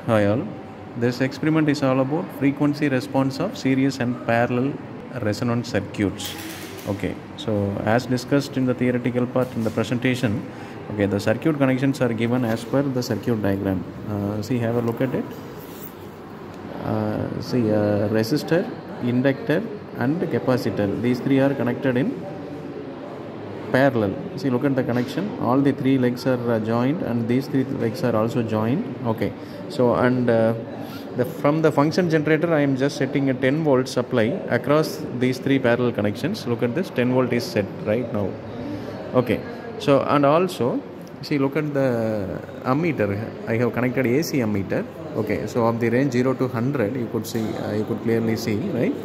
Hi all. This experiment is all about frequency response of series and parallel resonance circuits. Okay, so as discussed in the theoretical part in the presentation, okay, the circuit connections are given as per the circuit diagram. See, have a look at it. See, resistor, inductor, and capacitor. These three are connected in parallel. See, look at the connection. All the three legs are joined, and these three legs are also joined. Okay, so and from the function generator, I am just setting a 10 volt supply across these three parallel connections. Look at this, 10 volt is set right now. Okay, so and also see, look at the ammeter. I have connected AC ammeter. Okay, so of the range 0 to 100, you could see, you could clearly see, right?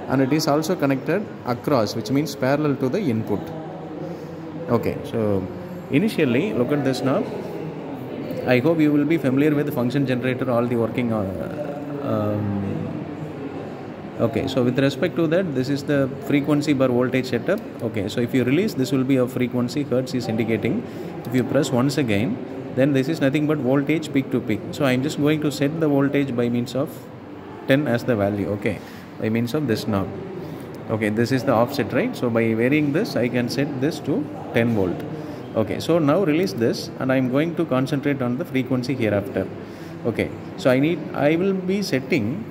And it is also connected across, which means parallel to the input. Okay, so initially, look at this now. I hope you will be familiar with the function generator, all the working on. Okay, so with respect to that, this is the frequency bar voltage setup. Okay, so if you release, this will be a frequency, hertz is indicating. If you press once again, then this is nothing but voltage peak to peak. So I am just going to set the voltage by means of 10 as the value. Okay, by means of this knob. Okay, this is the offset, right? So by varying this, I can set this to 10 volt. Okay, so now release this, and I am going to concentrate on the frequency hereafter. Okay, so I will be setting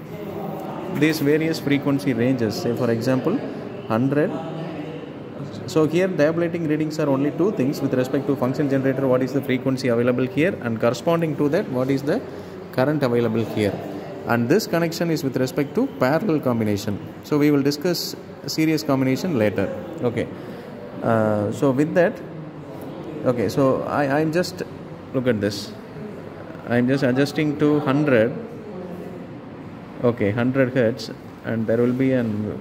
these various frequency ranges. Say for example 100. So here tabulating readings are only two things with respect to function generator. What is the frequency available here, and corresponding to that, what is the current available here. And this connection is with respect to parallel combination. So we will discuss series combination later. Okay, so with that, okay, so I'm just, look at this, I'm just adjusting to 100. Okay, 100 hertz, and there will be an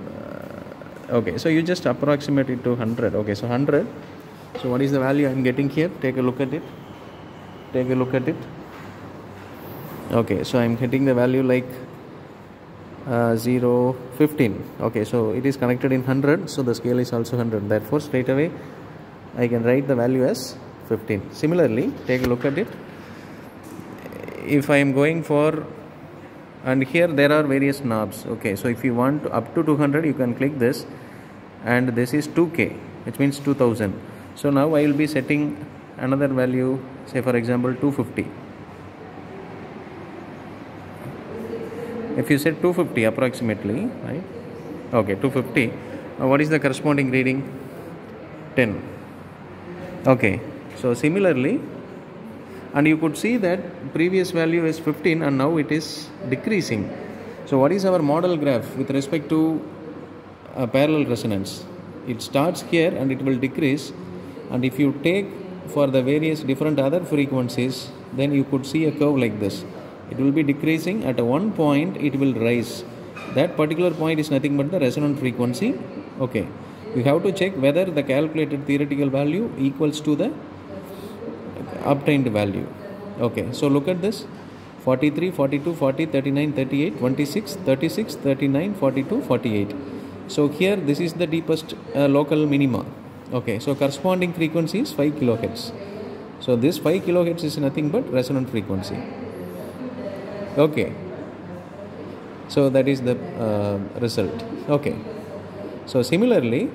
okay, so you just approximate it to 100. Okay, so 100. So what is the value I'm getting here? Take a look at it. Take a look at it. Okay, so I'm hitting the value like 0, 15. Okay, so it is connected in 100, so the scale is also 100. Therefore, straight away I can write the value as 15. Similarly, take a look at it. If I am going for, and here there are various knobs. Okay, so if you want up to 200, you can click this, and this is 2K, which means 2000. So now I will be setting another value, say for example 250. If you set 250 approximately, right? Okay, 250. What is the corresponding reading? 10. Okay, so similarly, and you could see that previous value is 15 and now it is decreasing. So what is our model graph with respect to parallel resonance? It starts here and it will decrease, and if you take for the various different other frequencies, then you could see a curve like this. It will be decreasing. At one point it will rise. That particular point is nothing but the resonant frequency. Okay, you have to check whether the calculated theoretical value equals to the obtained value. Okay, so look at this: 43, 42, 40, 39, 38, 26, 36, 39, 42, 48. So here this is the deepest local minima. Okay, so corresponding frequency is 5 kilohertz. So this 5 kilohertz is nothing but resonant frequency. Okay, so that is the result. Okay, so similarly,